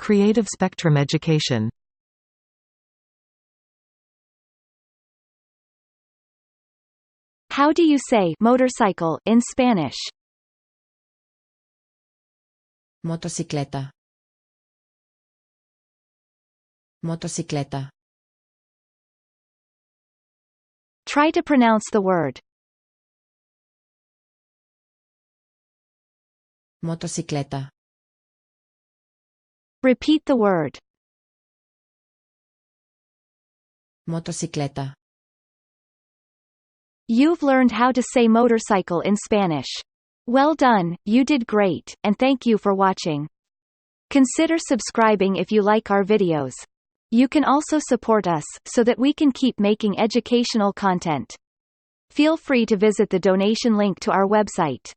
Creative Spectrum Education. How do you say motorcycle in Spanish? Motocicleta. Motocicleta. Try to pronounce the word. Motocicleta. Repeat the word. Motocicleta. You've learned how to say motorcycle in Spanish. Well done, you did great, and thank you for watching. Consider subscribing if you like our videos. You can also support us, so that we can keep making educational content. Feel free to visit the donation link to our website.